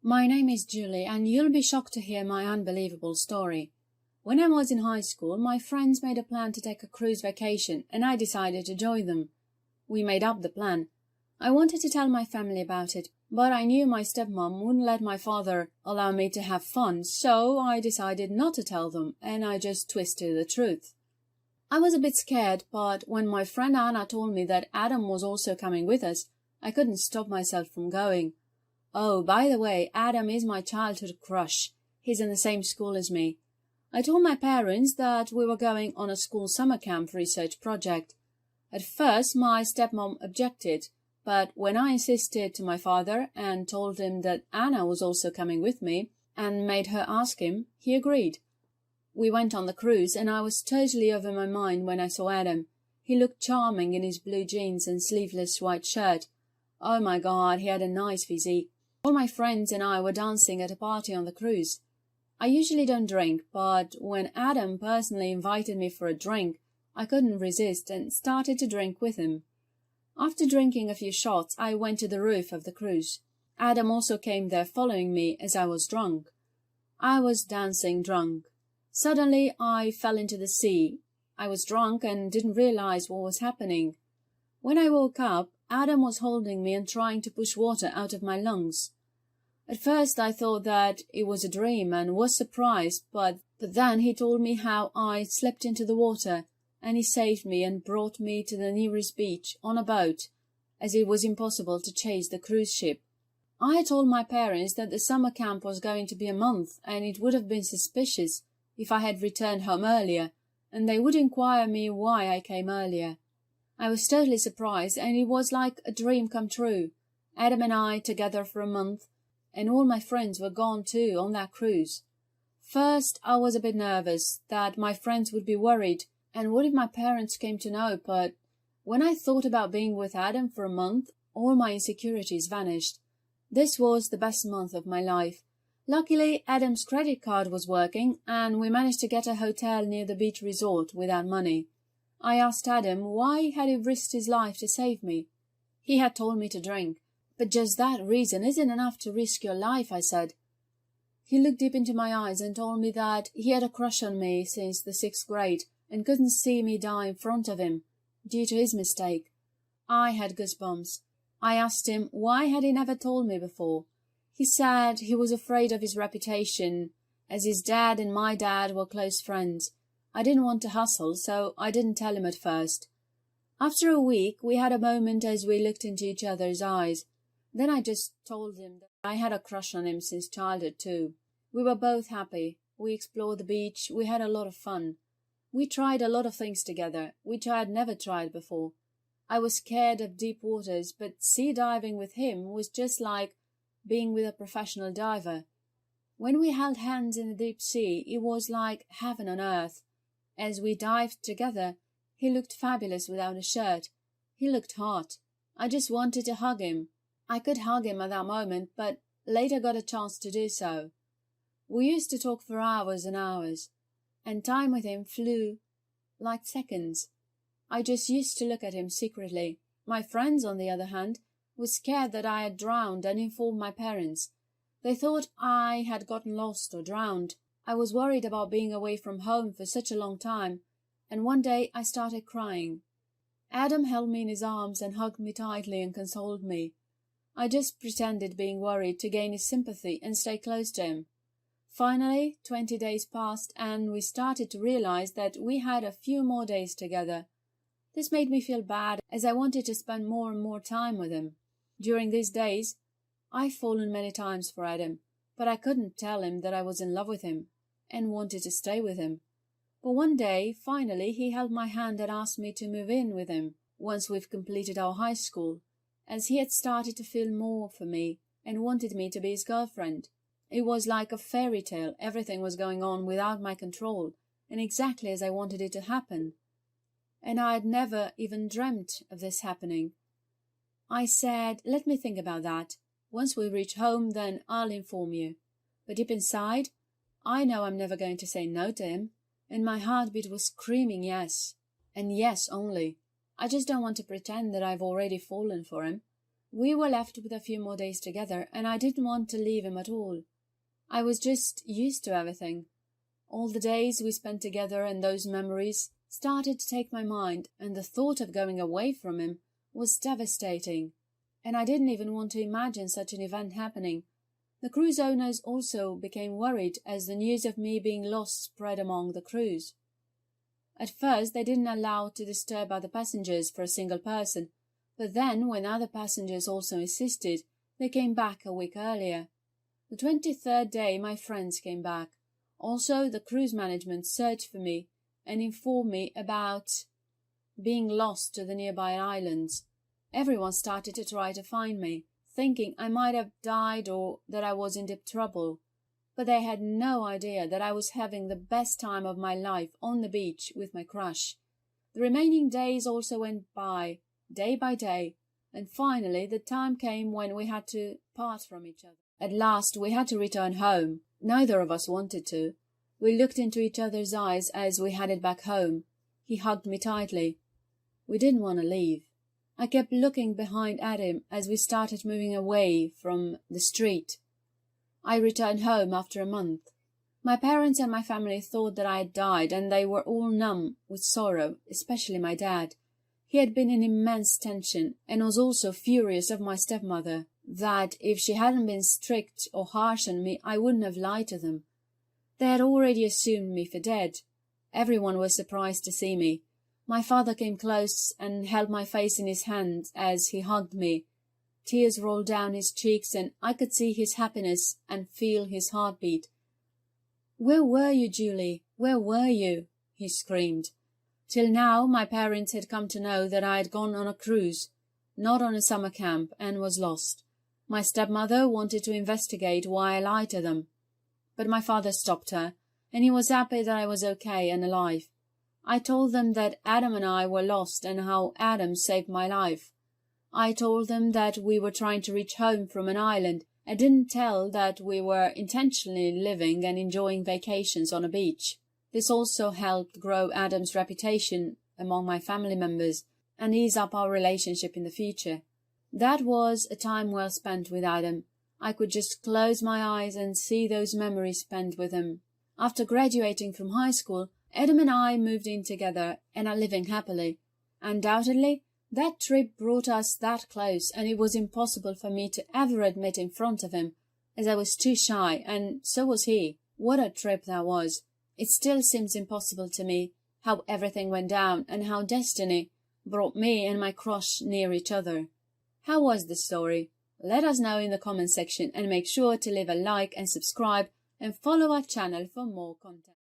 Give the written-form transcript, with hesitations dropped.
My name is Julie, and you'll be shocked to hear my unbelievable story. When I was in high school, my friends made a plan to take a cruise vacation, and I decided to join them. We made up the plan. I wanted to tell my family about it, but I knew my stepmom wouldn't let my father allow me to have fun, so I decided not to tell them, and I just twisted the truth. I was a bit scared, but when my friend Anna told me that Adam was also coming with us, I couldn't stop myself from going. Oh, by the way, Adam is my childhood crush. He's in the same school as me. I told my parents that we were going on a school summer camp research project. At first, my stepmom objected, but when I insisted to my father and told him that Anna was also coming with me and made her ask him, he agreed. We went on the cruise, and I was totally over my mind when I saw Adam. He looked charming in his blue jeans and sleeveless white shirt. Oh my God, he had a nice physique. All my friends and I were dancing at a party on the cruise. I usually don't drink, but when Adam personally invited me for a drink, I couldn't resist and started to drink with him. After drinking a few shots, I went to the roof of the cruise. Adam also came there following me as I was drunk. I was dancing drunk. Suddenly, I fell into the sea. I was drunk and didn't realize what was happening. When I woke up, Adam was holding me and trying to push water out of my lungs. At first I thought that it was a dream and was surprised, but then he told me how I slipped into the water, and he saved me and brought me to the nearest beach on a boat, as it was impossible to chase the cruise ship. I had told my parents that the summer camp was going to be a month, and it would have been suspicious if I had returned home earlier, and they would inquire me why I came earlier. I was totally surprised, and it was like a dream come true. Adam and I together for a month, and all my friends were gone too on that cruise. First, I was a bit nervous that my friends would be worried, and what if my parents came to know, but when I thought about being with Adam for a month, all my insecurities vanished. This was the best month of my life. Luckily, Adam's credit card was working, and we managed to get a hotel near the beach resort without money. I asked Adam why had he risked his life to save me. He had told me to drink. But just that reason isn't enough to risk your life, I said. He looked deep into my eyes and told me that he had a crush on me since the 6th grade and couldn't see me die in front of him, due to his mistake. I had goosebumps. I asked him why had he never told me before. He said he was afraid of his reputation, as his dad and my dad were close friends. I didn't want to hustle, so I didn't tell him at first. After a week, we had a moment as we looked into each other's eyes. Then I just told him that I had a crush on him since childhood too. We were both happy. We explored the beach. We had a lot of fun. We tried a lot of things together, which I had never tried before. I was scared of deep waters, but sea diving with him was just like being with a professional diver. When we held hands in the deep sea, it was like heaven on earth. As we dived together, he looked fabulous without a shirt. He looked hot. I just wanted to hug him. I could hug him at that moment, but later got a chance to do so. We used to talk for hours and hours, and time with him flew like seconds. I just used to look at him secretly. My friends, on the other hand, were scared that I had drowned and informed my parents. They thought I had gotten lost or drowned. I was worried about being away from home for such a long time, and one day I started crying. Adam held me in his arms and hugged me tightly and consoled me. I just pretended being worried to gain his sympathy and stay close to him. Finally, 20 days passed, and we started to realize that we had a few more days together. This made me feel bad, as I wanted to spend more and more time with him. During these days, I've fallen many times for Adam, but I couldn't tell him that I was in love with him and wanted to stay with him. But one day, finally, he held my hand and asked me to move in with him once we've completed our high school, as he had started to feel more for me and wanted me to be his girlfriend. It was like a fairy tale. Everything was going on without my control, and exactly as I wanted it to happen. And I had never even dreamt of this happening. I said, let me think about that. Once we reach home, then I'll inform you. But deep inside, I know I'm never going to say no to him, and my heartbeat was screaming yes, and yes only. I just don't want to pretend that I've already fallen for him. We were left with a few more days together, and I didn't want to leave him at all. I was just used to everything. All the days we spent together and those memories started to take my mind, and the thought of going away from him was devastating. And I didn't even want to imagine such an event happening. The cruise owners also became worried as the news of me being lost spread among the cruise. At first, they didn't allow to disturb other passengers for a single person, but then, when other passengers also insisted, they came back a week earlier. The 23rd day, my friends came back. Also, the cruise management searched for me and informed me about being lost to the nearby islands. Everyone started to try to find me, thinking I might have died or that I was in deep trouble. But they had no idea that I was having the best time of my life on the beach with my crush. The remaining days also went by, day by day, and finally the time came when we had to part from each other. At last we had to return home. Neither of us wanted to. We looked into each other's eyes as we headed back home. He hugged me tightly. We didn't want to leave. I kept looking behind at him as we started moving away from the street. I returned home after a month. My parents and my family thought that I had died, and they were all numb with sorrow, especially my dad. He had been in immense tension, and was also furious of my stepmother, that if she hadn't been strict or harsh on me, I wouldn't have lied to them. They had already assumed me for dead. Everyone was surprised to see me. My father came close and held my face in his hand as he hugged me. Tears rolled down his cheeks, and I could see his happiness and feel his heartbeat. "Where were you, Julie? Where were you?" he screamed. Till now, my parents had come to know that I had gone on a cruise, not on a summer camp, and was lost. My stepmother wanted to investigate why I lied to them, but my father stopped her, and he was happy that I was okay and alive. I told them that Adam and I were lost and how Adam saved my life. I told them that we were trying to reach home from an island, and didn't tell that we were intentionally living and enjoying vacations on a beach. This also helped grow Adam's reputation among my family members and ease up our relationship in the future. That was a time well spent with Adam. I could just close my eyes and see those memories spent with him. After graduating from high school, Adam and I moved in together and are living happily. Undoubtedly, that trip brought us that close, and it was impossible for me to ever admit in front of him, as I was too shy, and so was he. What a trip that was! It still seems impossible to me how everything went down, and how destiny brought me and my crush near each other. How was the story? Let us know in the comment section, and make sure to leave a like and subscribe, and follow our channel for more content.